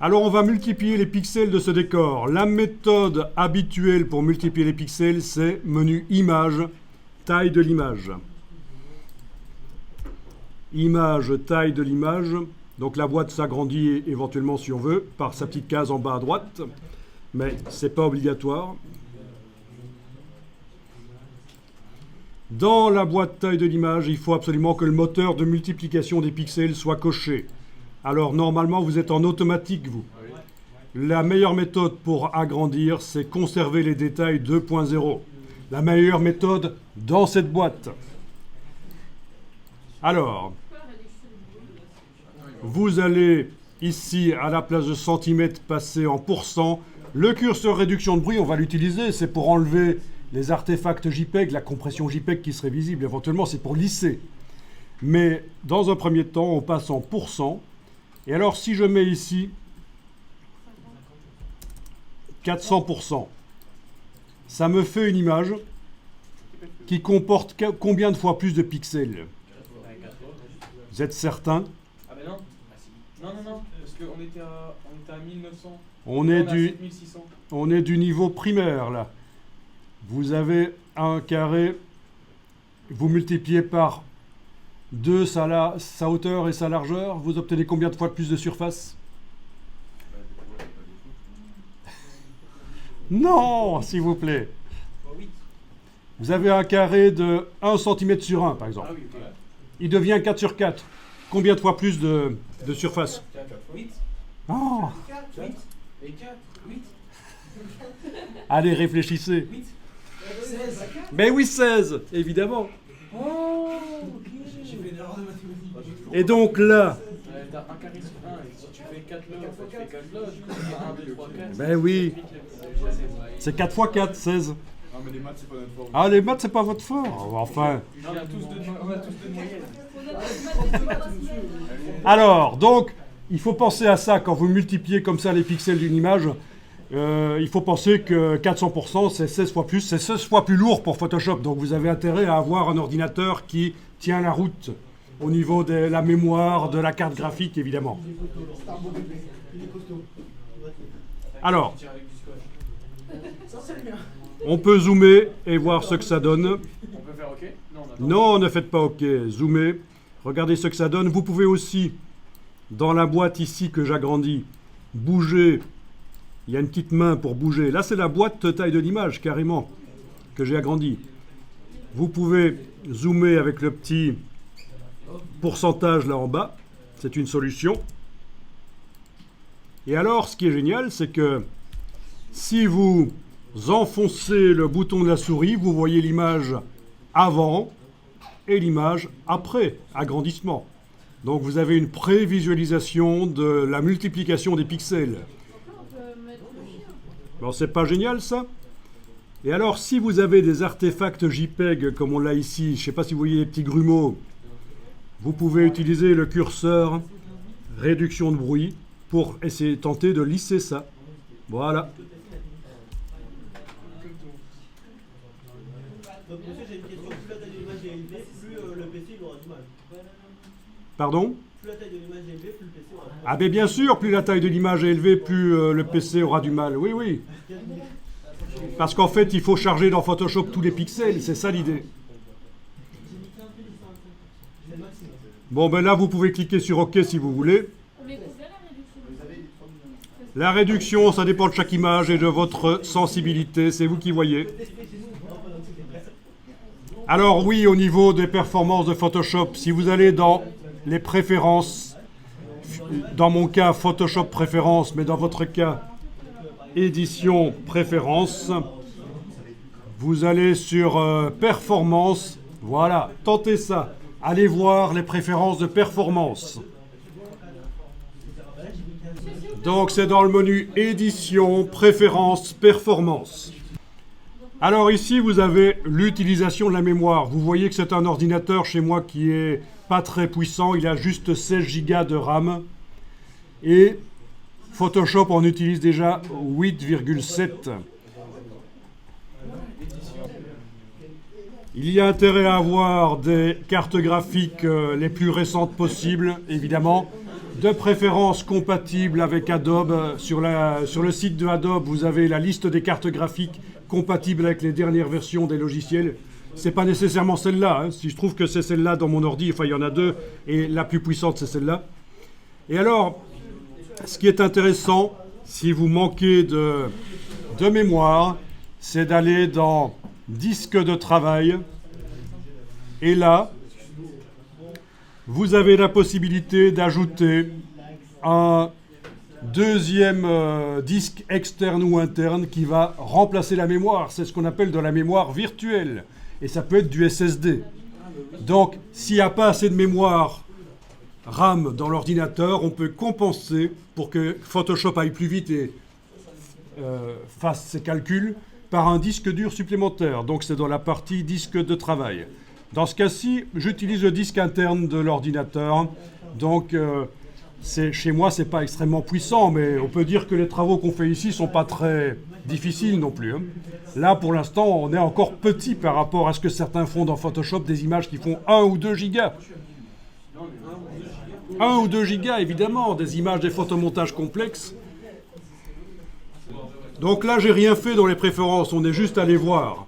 Alors on va multiplier les pixels de ce décor. La méthode habituelle pour multiplier les pixels, c'est menu image, taille de l'image. Image, taille de l'image. Donc la boîte s'agrandit éventuellement si on veut par sa petite case en bas à droite, mais ce n'est pas obligatoire. Dans la boîte taille de l'image, il faut absolument que le moteur de multiplication des pixels soit coché. Alors normalement, vous êtes en automatique, vous. La meilleure méthode pour agrandir, c'est conserver les détails 2.0. La meilleure méthode dans cette boîte. Alors, vous allez ici, à la place de centimètres, passer en pourcent. Le curseur réduction de bruit, on va l'utiliser, c'est pour enlever les artefacts JPEG, la compression JPEG qui serait visible. Éventuellement, c'est pour lisser. Mais dans un premier temps, on passe en pourcent. Et alors, si je mets ici 400%, ça me fait une image qui comporte combien de fois plus de pixels? Vous êtes certain? Ah ben non. Non, parce qu'on était à 1900. On est du niveau primaire, là. Vous avez un carré, vous multipliez par 2 sa hauteur et sa largeur, vous obtenez combien de fois plus de surface? Non, s'il vous plaît. Vous avez un carré de 1 cm sur 1, par exemple. Il devient 4 sur 4. Combien de fois plus de surface? 8. Oh. 8. Et 4. 8. Allez, réfléchissez. 8. 16. Mais oui, 16, évidemment. Oh, ok. J'ai fait une erreur de mathématiques. Et donc là... T'as un carré sur 1, et si tu fais 4 là, tu fais 4 là, du coup, t'as 1, 2, 3, 4. Ben oui. C'est 4 x 4, 16. Non, mais les maths, c'est pas notre fort. Ah, les maths, c'est pas votre fort. Enfin... On a tous deux de moyenne. Alors, donc, il faut penser à ça quand vous multipliez comme ça les pixels d'une image. Il faut penser que 400%, c'est 16 fois plus. C'est 16 fois plus lourd pour Photoshop. Donc, vous avez intérêt à avoir un ordinateur qui tient la route au niveau de la mémoire, de la carte graphique, évidemment. Alors, on peut zoomer et voir ce que ça donne. On peut faire OK? Non, ne faites pas OK. Zoomez. Regardez ce que ça donne. Vous pouvez aussi, dans la boîte ici que j'agrandis, bouger. Il y a une petite main pour bouger. Là, c'est la boîte taille de l'image, carrément, que j'ai agrandie. Vous pouvez zoomer avec le petit pourcentage là en bas. C'est une solution. Et alors, ce qui est génial, c'est que si vous enfoncez le bouton de la souris, vous voyez l'image avant et l'image après agrandissement. Donc vous avez une prévisualisation de la multiplication des pixels. Bon, c'est pas génial ça? Et alors si vous avez des artefacts JPEG comme on l'a ici, je ne sais pas si vous voyez les petits grumeaux, vous pouvez utiliser le curseur réduction de bruit pour essayer de tenter de lisser ça. Voilà. Donc, monsieur, j'ai une question. Plus la taille de l'image est élevée, plus le PC il aura du mal. Pardon? Plus la taille de l'image est élevée, plus le PC aura du mal. Ah ben bien sûr, plus la taille de l'image est élevée, plus le PC aura du mal. Oui, oui. Parce qu'en fait, il faut charger dans Photoshop tous les pixels, c'est ça l'idée. Bon ben là, vous pouvez cliquer sur OK si vous voulez. La réduction, ça dépend de chaque image et de votre sensibilité, c'est vous qui voyez. Alors oui, au niveau des performances de Photoshop, si vous allez dans les préférences, dans mon cas Photoshop préférences, mais dans votre cas édition préférences, vous allez sur performance, voilà, tentez ça, allez voir les préférences de performance. Donc c'est dans le menu édition, préférences, performance. Alors ici, vous avez l'utilisation de la mémoire. Vous voyez que c'est un ordinateur chez moi qui est pas très puissant. Il a juste 16 Go de RAM. Et Photoshop en utilise déjà 8,7. Il y a intérêt à avoir des cartes graphiques les plus récentes possibles, évidemment. De préférence compatible avec Adobe. Sur le site de Adobe, vous avez la liste des cartes graphiques compatibles avec les dernières versions des logiciels. C'est pas nécessairement celle-là. Hein. Si je trouve que c'est celle-là dans mon ordi, enfin il y en a deux, et la plus puissante c'est celle-là. Et alors, ce qui est intéressant, si vous manquez de mémoire, c'est d'aller dans disque de travail. Et là, vous avez la possibilité d'ajouter un deuxième disque externe ou interne qui va remplacer la mémoire. C'est ce qu'on appelle de la mémoire virtuelle. Et ça peut être du SSD. Donc, s'il n'y a pas assez de mémoire RAM dans l'ordinateur, on peut compenser pour que Photoshop aille plus vite et fasse ses calculs par un disque dur supplémentaire. Donc, c'est dans la partie disque de travail. Dans ce cas-ci, j'utilise le disque interne de l'ordinateur. Donc, chez moi, ce n'est pas extrêmement puissant, mais on peut dire que les travaux qu'on fait ici ne sont pas très difficiles non plus. Hein. Là, pour l'instant, on est encore petit par rapport à ce que certains font dans Photoshop, des images qui font 1 ou 2 gigas. 1 ou 2 gigas, évidemment, des images, des photomontages complexes. Donc là, j'ai rien fait dans les préférences, on est juste allé voir